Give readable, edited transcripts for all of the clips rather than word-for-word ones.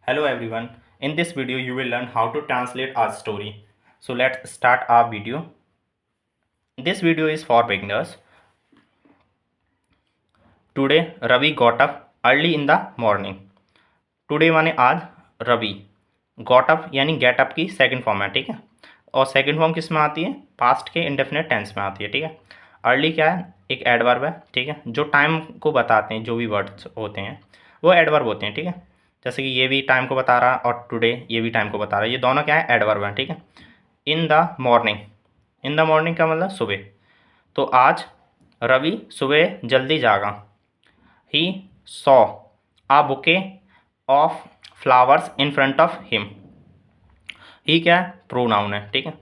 Hello everyone. In this video you will learn how to translate a story. So let's start our video. This video is for beginners. Today Ravi got up early in the morning. Today माने आज Ravi got up यानी get up की second form है, ठीक है। और second form किस में आती है? पास्ट के इंडेफिनिट टेंस में आती है, ठीक है। अर्ली क्या है? एक एडवर्ब है, ठीक है, जो टाइम को बताते हैं। जो भी वर्ड्स होते हैं वो एडवर्ब होते हैं, ठीक है। जैसे कि ये भी टाइम को बता रहा है और टुडे ये भी टाइम को बता रहा है। ये दोनों क्या है? एडवर्ब है, ठीक है। In the morning, in the morning का मतलब सुबह। तो आज रवि सुबह जल्दी जागा। He saw a bouquet of flowers in front of him. He क्या है? प्रोनाउन है, ठीक है।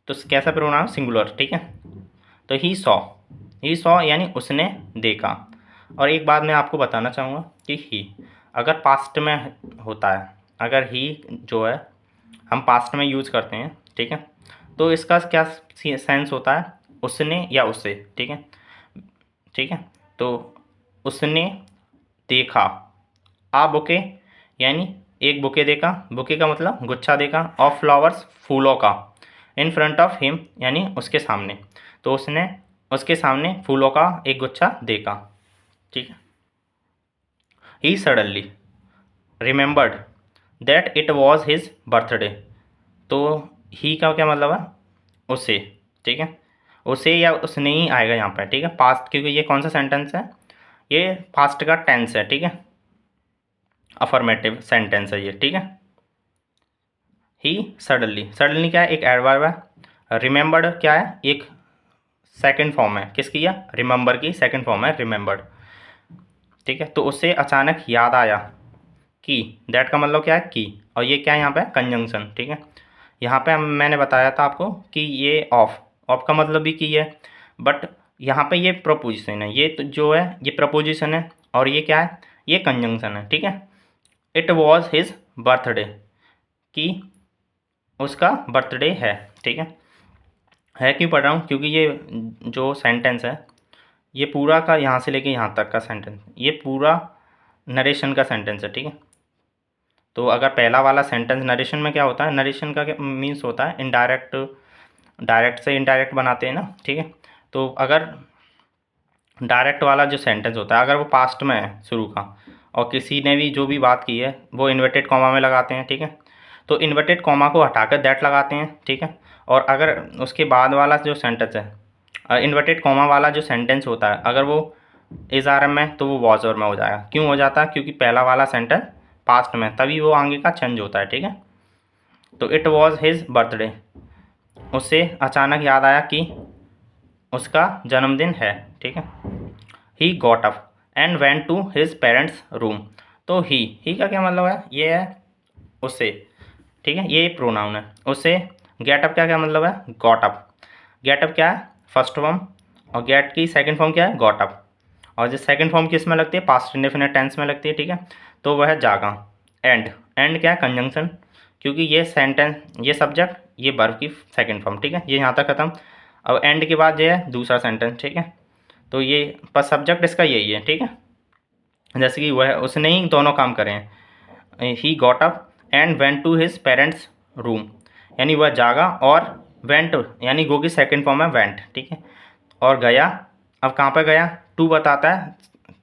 तो कैसा प्रोनाउन? सिंगुलर, ठीक है। तो ही सॉ यानी उसने देखा। और एक बात मैं आपको बताना चाहूँगा कि ही अगर पास्ट में होता है, अगर ही जो है हम पास्ट में यूज़ करते हैं, ठीक है, तो इसका क्या सेंस होता है? उसने या उसे, ठीक है, ठीक है। तो उसने देखा आ बुके यानी एक बुके देखा। बुके का मतलब गुच्छा देखा। ऑफ फ्लावर्स फूलों का। इन फ्रंट ऑफ हिम यानी उसके सामने। तो उसने उसके सामने फूलों का एक गुच्छा देखा, ठीक है। He suddenly remembered that it was his birthday. तो ही का क्या मतलब है? उसे, ठीक है। उसे या उसने ही आएगा यहाँ पर, ठीक है, पास्ट, क्योंकि ये कौन सा सेंटेंस है? ये पास्ट का टेंस है, ठीक है, अफर्मेटिव सेंटेंस है ये, ठीक है। ही सडनली, सडनली क्या है? एक एडवर्ब है। रिमेंबर्ड क्या है? एक सेकंड फॉर्म है किसकी? है रिमेंबर की सेकंड फॉर्म है रिमेंबर्ड, ठीक है। तो उसे अचानक याद आया कि, दैट का मतलब क्या है? की। और ये क्या है यहाँ पे? कंजंक्शन, ठीक है। यहाँ पे मैंने बताया था आपको कि ये ऑफ, ऑफ का मतलब भी की है, बट यहाँ पे ये प्रपोजिशन है। ये तो जो है ये प्रपोजिशन है और ये क्या है? ये कंजंक्शन है, ठीक है। इट वॉज हिज बर्थडे, कि उसका बर्थडे है, ठीक है। क्यों पढ़ रहा हूँ? क्योंकि ये जो सेंटेंस है ये पूरा का यहाँ से लेके यहाँ तक का सेंटेंस, ये पूरा नरेशन का सेंटेंस है, ठीक है। तो अगर पहला वाला सेंटेंस नरेशन में क्या होता है? नरेशन का क्या मीन्स होता है? इनडायरेक्ट, डायरेक्ट से इनडायरेक्ट बनाते हैं ना, ठीक है। तो अगर डायरेक्ट वाला जो सेंटेंस होता है अगर वो पास्ट में है शुरू का, और किसी ने भी जो भी बात की है वो इन्वर्टेड कॉमा में लगाते हैं, ठीक है। तो इन्वर्टेड कॉमा को हटाकर दैट लगाते हैं, ठीक है। और अगर उसके बाद वाला जो सेंटेंस है, इन्वर्टेड कॉमा वाला जो सेंटेंस होता है, अगर वो इज आर एम में तो वो वॉज ओवर में हो जाएगा। क्यों हो जाता है? क्योंकि पहला वाला सेंटेंस पास्ट में, तभी वो आगे का चेंज होता है, ठीक है। तो इट वॉज हिज बर्थडे, उससे अचानक याद आया कि उसका जन्मदिन है, ठीक है। He got up and went to his parents room. तो ही का क्या मतलब है? ये है उससे, ठीक है, ये प्रोनाउन है। उससे गेट अप का क्या मतलब है? Got up. गेट अप क्या है? फर्स्ट फॉर्म, और गेट की सेकंड फॉर्म क्या है? Got up. और जो सेकंड फॉर्म किस में लगती है? पास्ट इंडेफिनिट टेंस में लगती है, ठीक है। तो वह है जागा। एंड, एंड क्या है? कंजंक्शन, क्योंकि ये सेंटेंस, ये सब्जेक्ट, ये वर्ब की सेकंड फॉर्म, ठीक है। ये यहाँ तक खत्म। अब एंड के बाद ये है दूसरा सेंटेंस, ठीक है। तो ये पर सब्जेक्ट इसका यही है, ठीक है। जैसे कि वह, उसने ही दोनों काम करे हैं। He got up and went to his parents room, यानी वह जागा, और वेंट यानी गो की सेकंड फॉर्म है वेंट, ठीक है। और गया, अब कहाँ पर गया? टू बताता है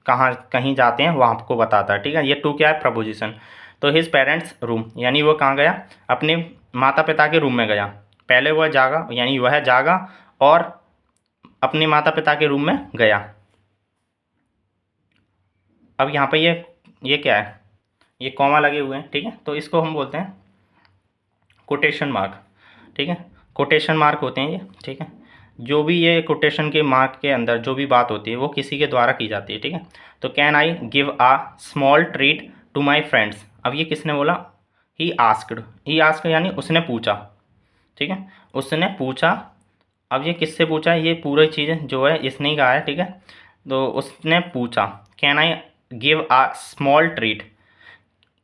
कहाँ कहीं जाते हैं वहाँ को बताता है, ठीक है। ये टू क्या है? प्रपोजिशन। तो हिज पेरेंट्स रूम यानी वो कहाँ गया? अपने माता पिता के रूम में गया। पहले वह जागा यानी वह जागा और अपने माता पिता के रूम में गया। अब यहाँ पे ये क्या है? ये कॉमा लगे हुए हैं, ठीक है। तो इसको हम बोलते हैं कोटेशन मार्क, ठीक है। कोटेशन मार्क होते हैं ये, ठीक है। जो भी ये कोटेशन के मार्क के अंदर जो भी बात होती है वो किसी के द्वारा की जाती है, ठीक है। तो can I give a small treat to my friends. अब ये किसने बोला? ही आस्क्ड यानी उसने पूछा, ठीक है, उसने पूछा। अब ये किससे पूछा? ये पूरी चीज़ें जो है इसने ही कहा है, ठीक है। तो उसने पूछा can I give a small treat.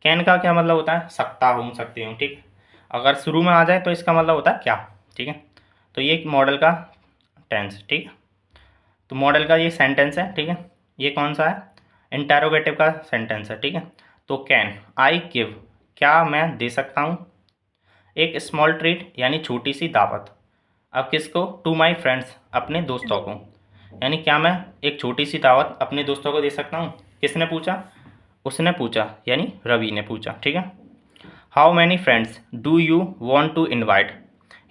Can का क्या मतलब होता है? सकता हूँ, सकती हूँ, ठीक। अगर शुरू में आ जाए तो इसका मतलब होता है क्या, ठीक है। तो ये एक मॉडल का टेंस, ठीक है। तो मॉडल का ये सेंटेंस है, ठीक है। ये कौन सा है? इंटेरोगेटिव का सेंटेंस है, ठीक है। तो कैन आई गिव, क्या मैं दे सकता हूँ, एक स्मॉल ट्रीट यानी छोटी सी दावत। अब किसको, टू माई फ्रेंड्स, अपने दोस्तों को, यानी क्या मैं एक छोटी सी दावत अपने दोस्तों को दे सकता हूँ। किसने पूछा, उसने पूछा यानी रवि ने पूछा, ठीक है। How many friends do you want to invite,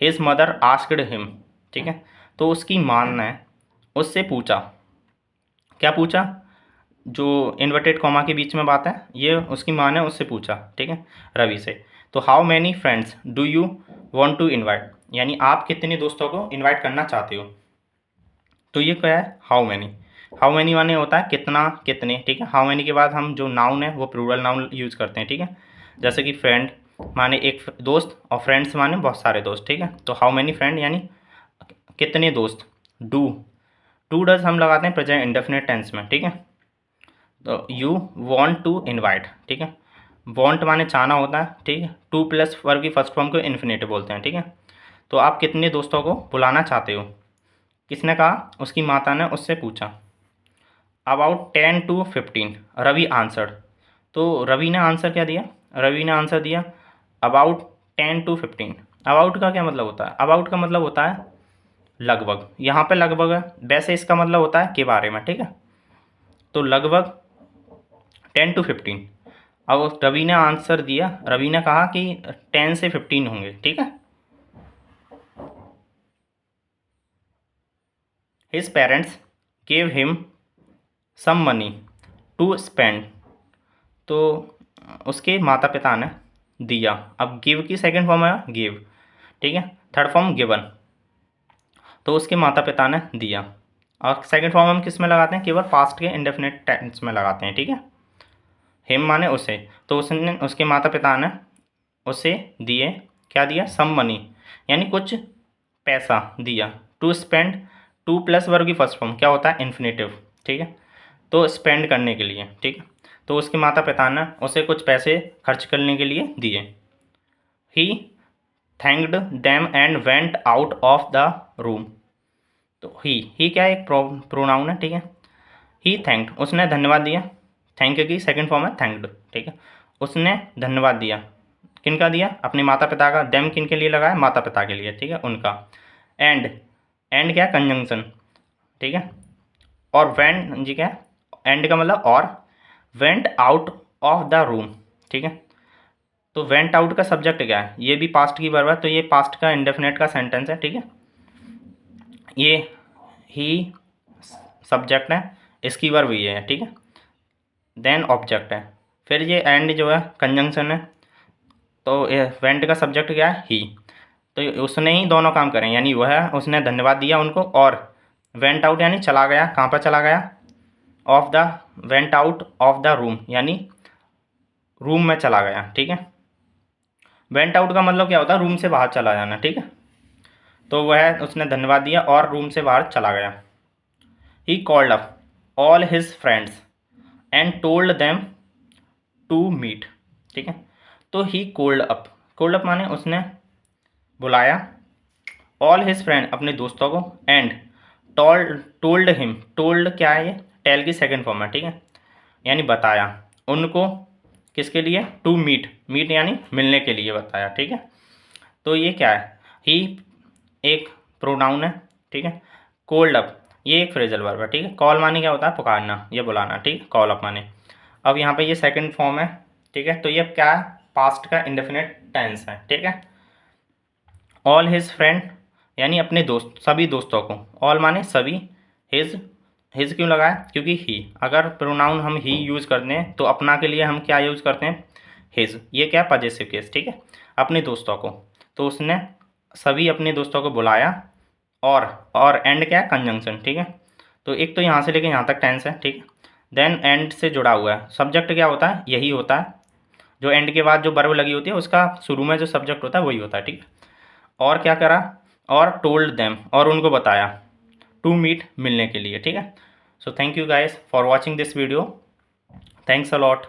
his mother asked him, ठीक है। तो उसकी माँ ने उससे पूछा, क्या पूछा, जो इन्वर्टेड कॉमा के बीच में बात है, ये उसकी माँ ने उससे पूछा, ठीक है, रवि से। तो how many friends do you want to invite, यानी आप कितने दोस्तों को इन्वाइट करना चाहते हो। तो ये क्या है, हाउ मैनी। हाउ मैनी माने होता है कितना, कितने, ठीक है। हाउ मैनी के बाद हम जो नाउन है वो प्लूरल नाउन यूज़ करते हैं, ठीक है। जैसे कि फ्रेंड माने एक दोस्त और फ्रेंड्स माने बहुत सारे दोस्त, ठीक है। तो हाउ मैनी फ्रेंड यानी कितने दोस्त। डू, टू डज हम लगाते हैं प्रेजेंट इंडेफिनिट टेंस में, ठीक है। तो यू वॉन्ट टू इन्वाइट, ठीक है। वॉन्ट माने चाहना होता है, ठीक है। टू प्लस वर्ब की फर्स्ट फॉर्म को इन्फिनेटिव बोलते हैं, ठीक है। तो आप कितने दोस्तों को बुलाना चाहते हो, किसने कहा, उसकी माता ने उससे पूछा। अबाउट 10 to 15 रवि आंसर्ड, तो रवि ने आंसर क्या दिया, रवि ने आंसर दिया अबाउट 10 to 15। अबाउट का क्या मतलब होता है, अबाउट का मतलब होता है लगभग, यहाँ पे लगभग है, वैसे इसका मतलब होता है के बारे में, ठीक है। तो लगभग 10 to 15। अब रवि ने आंसर दिया, रवि ने कहा कि 10 से 15 होंगे, ठीक है। His parents gave him some money to spend, तो उसके माता पिता ने दिया। अब गिव की सेकंड फॉर्म है गिव, ठीक है। थर्ड फॉर्म गिवन, तो उसके माता पिता ने दिया। और सेकंड फॉर्म हम किस में लगाते हैं, केवल पास्ट के इंडेफिनिट टेंस में लगाते हैं, ठीक है। हिम माने उसे, तो उसने उसके माता पिता ने उसे दिए, क्या दिया, सम मनी यानी कुछ पैसा दिया। To spend, to plus verb की फर्स्ट फॉर्म क्या होता है, इन्फिनेटिव, ठीक है। तो स्पेंड करने के लिए, ठीक है। तो उसके माता पिता ने उसे कुछ पैसे खर्च करने के लिए दिए। He thanked them and went out of the room, तो ही क्या एक प्रोनाउन है, ठीक है। ही थैंक्ड, उसने धन्यवाद दिया, थैंक की सेकंड फॉर्म है थैंक्ड, ठीक है। उसने धन्यवाद दिया, किनका दिया, अपने माता पिता का। देम किन के लिए लगाया, माता पिता के लिए, ठीक है, उनका। एंड, एंड क्या, कंजंक्शन, ठीक है। और वेंट जी क्या, एंड का मतलब और, went out of the room, ठीक है। तो वेंट आउट का सब्जेक्ट क्या है, ये भी पास्ट की वर्ब है, तो ये पास्ट का इंडेफिनेट का सेंटेंस है, ठीक है। ये ही सब्जेक्ट है, इसकी वर्ब ये है, ठीक है। देन ऑब्जेक्ट है, फिर ये एंड जो है कंजंक्शन है। तो वेंट का सब्जेक्ट क्या है, ही, तो उसने ही दोनों काम करें, यानी वह है, उसने धन्यवाद दिया उनको, और वेंट आउट यानी चला गया, कहाँ पर चला गया, of the, went out of the room यानी रूम में चला गया, ठीक है। वेंट आउट का मतलब क्या होता है, रूम से बाहर चला जाना, ठीक है। तो वह, उसने धन्यवाद दिया और रूम से बाहर चला गया। He called up all his friends and told them to meet, ठीक है। तो ही कोल्ड अप माने उसने बुलाया, ऑल हिज फ्रेंड अपने दोस्तों को, एंड टोल्ड हिम, टोल्ड क्या है, ये टेल की सेकंड फॉर्म है, ठीक है, यानी बताया उनको, किसके लिए, टू मीट, मीट यानी मिलने के लिए बताया, ठीक है। तो ये क्या है, ही एक प्रोनाउन है, ठीक है। कोल्ड अप ये एक फ्रेजल वर्ब है, ठीक है। कॉल माने क्या होता है, पुकारना, ये बुलाना, ठीक है, कॉल अप माने। अब यहाँ पे ये सेकंड फॉर्म है, ठीक है। तो ये क्या है, पास्ट का इंडेफिनिट टेंस है, ठीक है। ऑल हिज फ्रेंड यानी अपने दोस्त, सभी दोस्तों को, ऑल माने सभी, हिज क्यों लगाया, क्योंकि ही, अगर प्रोनाउन हम ही यूज़ करते हैं तो अपना के लिए हम क्या यूज़ करते हैं, हिज, ये क्या है, पॉजेसिव केस, ठीक है, अपने दोस्तों को। तो उसने सभी अपने दोस्तों को बुलाया, और एंड क्या है, कंजंक्शन, ठीक है। तो एक तो यहाँ से लेके यहाँ तक टेंस है, ठीक है। देन एंड से जुड़ा हुआ है, सब्जेक्ट क्या होता है, यही होता है, जो एंड के बाद जो वर्ब लगी होती है उसका शुरू में जो सब्जेक्ट होता है वही होता है, ठीक है। और क्या करा, और टोल्ड देम, और उनको बताया, टू मीट मिलने के लिए, ठीक है। So thank you guys for watching this video, thanks a lot.